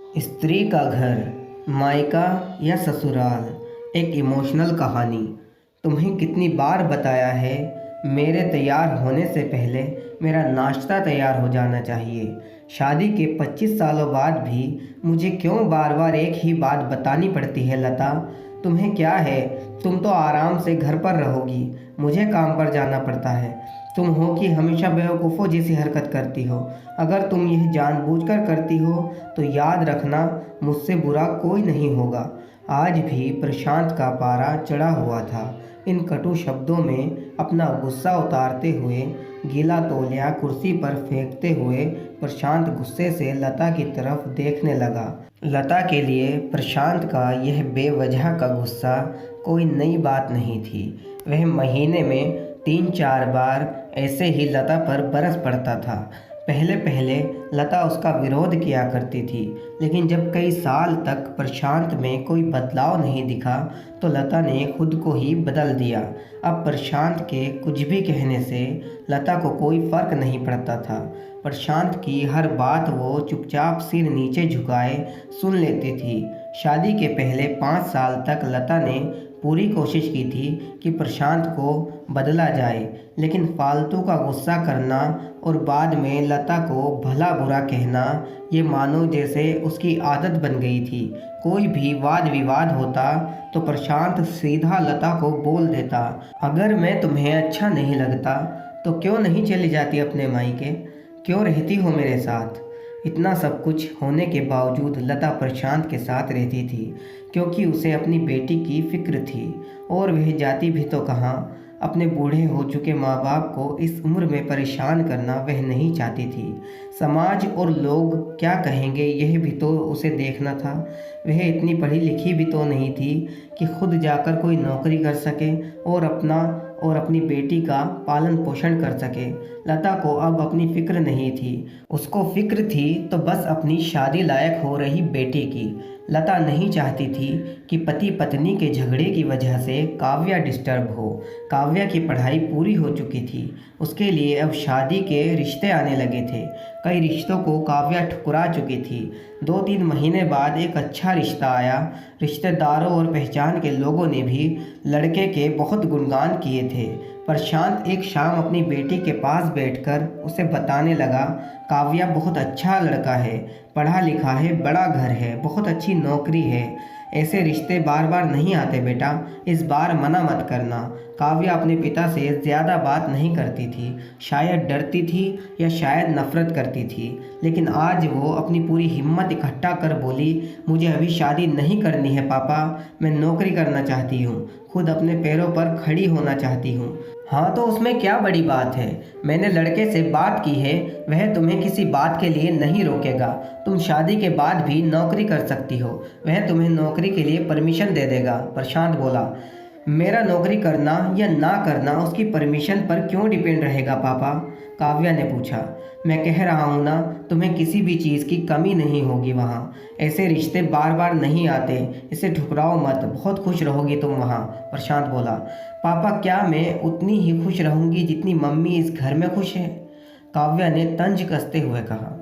स्त्री का घर, मायका या ससुराल, एक इमोशनल कहानी। तुम्हें कितनी बार बताया है, मेरे तैयार होने से पहले मेरा नाश्ता तैयार हो जाना चाहिए। शादी के 25 सालों बाद भी मुझे क्यों बार बार एक ही बात बतानी पड़ती है लता? तुम्हें क्या है, तुम तो आराम से घर पर रहोगी, मुझे काम पर जाना पड़ता है। तुम हो कि हमेशा बेवकूफ़ों जैसी हरकत करती हो। अगर तुम यह जानबूझकर करती हो तो याद रखना, मुझसे बुरा कोई नहीं होगा। आज भी प्रशांत का पारा चढ़ा हुआ था। इन कटु शब्दों में अपना गुस्सा उतारते हुए, गीला तौलिया कुर्सी पर फेंकते हुए प्रशांत गुस्से से लता की तरफ देखने लगा। लता के लिए प्रशांत का यह बेवजह का गुस्सा कोई नई बात नहीं थी। वह महीने में 3-4 बार ऐसे ही लता पर बरस पड़ता था। पहले पहले लता उसका विरोध किया करती थी, लेकिन जब कई साल तक प्रशांत में कोई बदलाव नहीं दिखा तो लता ने खुद को ही बदल दिया। अब प्रशांत के कुछ भी कहने से लता को कोई फर्क नहीं पड़ता था। प्रशांत की हर बात वो चुपचाप सिर नीचे झुकाए सुन लेती थी। शादी के पहले 5 साल तक लता ने पूरी कोशिश की थी कि प्रशांत को बदला जाए, लेकिन फालतू का गुस्सा करना और बाद में लता को भला बुरा कहना, ये मानो जैसे उसकी आदत बन गई थी। कोई भी वाद विवाद होता तो प्रशांत सीधा लता को बोल देता, अगर मैं तुम्हें अच्छा नहीं लगता तो क्यों नहीं चली जाती अपने मायके, क्यों रहती हो मेरे साथ? इतना सब कुछ होने के बावजूद लता प्रशांत के साथ रहती थी, क्योंकि उसे अपनी बेटी की फिक्र थी। और वह जाती भी तो कहाँ, अपने बूढ़े हो चुके माँ बाप को इस उम्र में परेशान करना वह नहीं चाहती थी। समाज और लोग क्या कहेंगे, यह भी तो उसे देखना था। वह इतनी पढ़ी लिखी भी तो नहीं थी कि खुद जाकर कोई नौकरी कर सके और अपनी बेटी का पालन पोषण कर सके। लता को अब अपनी फिक्र नहीं थी, उसको फिक्र थी तो बस अपनी शादी लायक हो रही बेटी की। लता नहीं चाहती थी कि पति पत्नी के झगड़े की वजह से काव्या डिस्टर्ब हो। काव्या की पढ़ाई पूरी हो चुकी थी, उसके लिए अब शादी के रिश्ते आने लगे थे। कई रिश्तों को काव्या ठुकरा चुकी थी। 2-3 महीने बाद एक अच्छा रिश्ता आया। रिश्तेदारों और पहचान के लोगों ने भी लड़के के बहुत गुणगान किए थे। प्रशांत एक शाम अपनी बेटी के पास बैठकर उसे बताने लगा, काव्या बहुत अच्छा लड़का है, पढ़ा लिखा है, बड़ा घर है, बहुत अच्छी नौकरी है। ऐसे रिश्ते बार बार नहीं आते बेटा, इस बार मना मत करना। काव्या अपने पिता से ज़्यादा बात नहीं करती थी, शायद डरती थी या शायद नफरत करती थी, लेकिन आज वो अपनी पूरी हिम्मत इकट्ठा कर बोली, मुझे अभी शादी नहीं करनी है पापा, मैं नौकरी करना चाहती हूँ, खुद अपने पैरों पर खड़ी होना चाहती हूँ। हाँ तो उसमें क्या बड़ी बात है, मैंने लड़के से बात की है, वह तुम्हें किसी बात के लिए नहीं रोकेगा। तुम शादी के बाद भी नौकरी कर सकती हो, वह तुम्हें नौकरी के लिए परमिशन दे देगा। प्रशांत बोला, मेरा नौकरी करना या ना करना उसकी परमिशन पर क्यों डिपेंड रहेगा पापा? काव्या ने पूछा। मैं कह रहा हूँ ना, तुम्हें किसी भी चीज़ की कमी नहीं होगी वहाँ। ऐसे रिश्ते बार बार नहीं आते, इसे ठुकराओ मत, बहुत खुश रहोगी तुम वहाँ। प्रशांत बोला, पापा क्या मैं उतनी ही खुश रहूँगी जितनी मम्मी इस घर में खुश है? काव्या ने तंज कसते हुए कहा।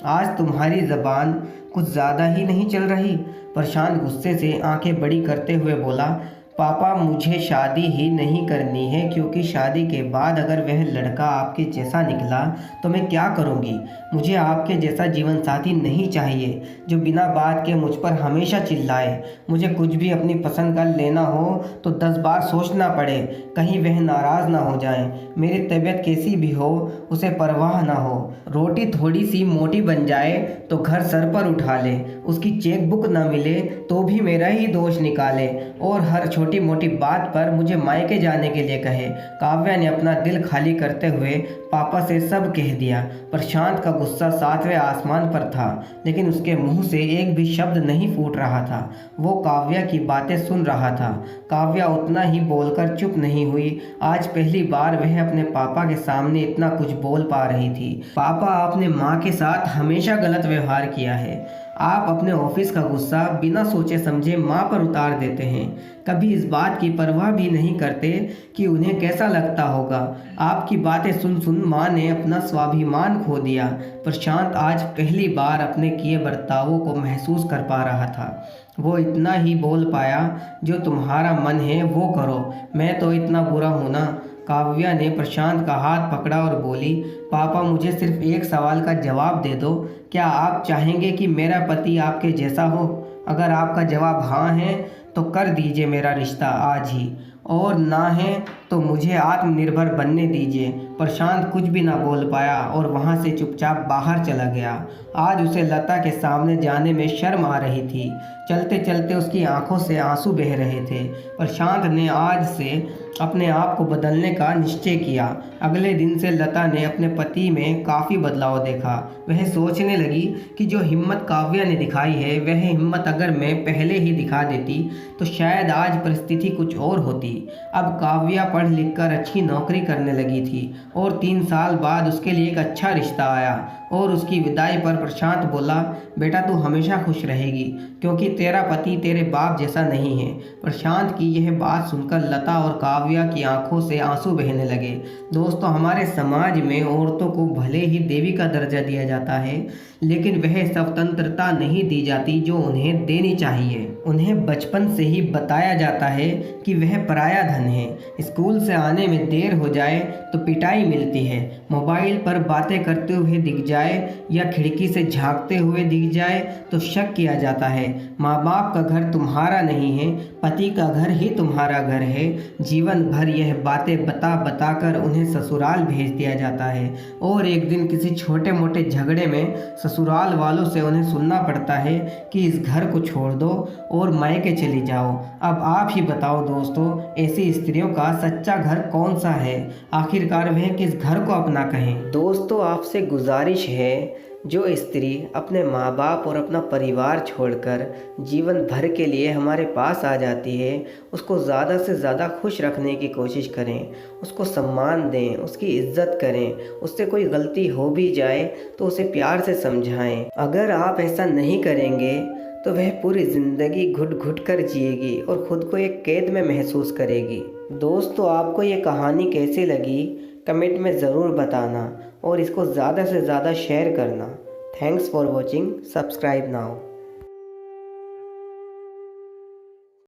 आज तुम्हारी ज़बान कुछ ज़्यादा ही नहीं चल रही? प्रशांत गुस्से से आंखें बड़ी करते हुए बोला, पापा मुझे शादी ही नहीं करनी है, क्योंकि शादी के बाद अगर वह लड़का आपके जैसा निकला तो मैं क्या करूँगी? मुझे आपके जैसा जीवन साथी नहीं चाहिए जो बिना बात के मुझ पर हमेशा चिल्लाए। मुझे कुछ भी अपनी पसंद का लेना हो तो 10 बार सोचना पड़े, कहीं वह नाराज़ ना हो जाए। मेरी तबीयत कैसी भी हो उसे परवाह ना हो। रोटी थोड़ी सी मोटी बन जाए तो घर सर पर उठा ले, उसकी चेक बुक ना मिले तो भी मेरा ही दोष निकाले और हर छोटी मोटी बात पर मुझे मायके जाने के लिए कहे। काव्या ने अपना दिल खाली करते हुए पापा से सब कह दिया। प्रशांत का गुस्सा 7वें आसमान पर था, लेकिन उसके मुंह से एक भी शब्द नहीं फूट रहा था। वो काव्या की बातें सुन रहा था। काव्या उतना ही बोलकर चुप नहीं हुई। आज पहली बार वह अपने पापा के सामने इतना कुछ बोल पा रही थी। पापा, आपने माँ के साथ हमेशा गलत व्यवहार किया है। आप अपने ऑफिस का गुस्सा बिना सोचे समझे माँ पर उतार देते हैं, कभी इस बात की परवाह भी नहीं करते कि उन्हें कैसा लगता होगा। आपकी बातें सुन सुन माँ ने अपना स्वाभिमान खो दिया। प्रशांत आज पहली बार अपने किए बर्तावों को महसूस कर पा रहा था। वो इतना ही बोल पाया, जो तुम्हारा मन है वो करो, मैं तो इतना बुरा हूँ ना। काव्या ने प्रशांत का हाथ पकड़ा और बोली, पापा मुझे सिर्फ एक सवाल का जवाब दे दो, क्या आप चाहेंगे कि मेरा पति आपके जैसा हो? अगर आपका जवाब हाँ है तो कर दीजिए मेरा रिश्ता आज ही, और ना है तो मुझे आत्मनिर्भर बनने दीजिए। प्रशांत कुछ भी ना बोल पाया और वहाँ से चुपचाप बाहर चला गया। आज उसे लता के सामने जाने में शर्म आ रही थी। चलते चलते उसकी आंखों से आंसू बह रहे थे। प्रशांत ने आज से अपने आप को बदलने का निश्चय किया। अगले दिन से लता ने अपने पति में काफ़ी बदलाव देखा। वह सोचने लगी कि जो हिम्मत काव्या ने दिखाई है, वह हिम्मत अगर मैं पहले ही दिखा देती तो शायद आज परिस्थिति कुछ और होती। अब काव्या पढ़ लिख कर अच्छी नौकरी करने लगी थी और 3 साल बाद उसके लिए एक अच्छा रिश्ता आया। और उसकी विदाई पर प्रशांत बोला, बेटा तू हमेशा खुश रहेगी, क्योंकि तेरा पति तेरे बाप जैसा नहीं है। प्रशांत की यह बात सुनकर लता और काव्या की आंखों से आंसू बहने लगे। दोस्तों, हमारे समाज में औरतों को भले ही देवी का दर्जा दिया जाता है, लेकिन वह स्वतंत्रता नहीं दी जाती जो उन्हें देनी चाहिए। उन्हें बचपन से ही बताया जाता है कि वह पराया धन है। स्कूल से आने में देर हो जाए तो पिटाई मिलती है, मोबाइल पर बातें करते हुए दिख जाए या खिड़की से झांकते हुए दिख जाए तो शक किया जाता है। माँ बाप का घर तुम्हारा नहीं है, पति का घर ही तुम्हारा घर है। जीवन भर यह बातें बता बता कर उन्हें ससुराल भेज दिया जाता है और एक दिन किसी छोटे मोटे झगड़े में ससुराल वालों से उन्हें सुनना पड़ता है कि इस घर को छोड़ दो और मायके चली जाओ। अब आप ही बताओ दोस्तों, ऐसी स्त्रियों का सच्चा घर कौन सा है? आखिरकार वह किस घर को अपना कहें? दोस्तों, आपसे गुजारिश है, जो स्त्री अपने माँ बाप और अपना परिवार छोड़कर जीवन भर के लिए हमारे पास आ जाती है, उसको ज़्यादा से ज़्यादा खुश रखने की कोशिश करें, उसको सम्मान दें, उसकी इज्जत करें। उससे कोई गलती हो भी जाए तो उसे प्यार से समझाएं। अगर आप ऐसा नहीं करेंगे तो वह पूरी ज़िंदगी घुट घुट कर जिएगी और ख़ुद को एक कैद में महसूस करेगी। दोस्तों, आपको ये कहानी कैसी लगी कमेंट में ज़रूर बताना और इसको ज़्यादा से ज़्यादा शेयर करना। Thanks for watching, subscribe now.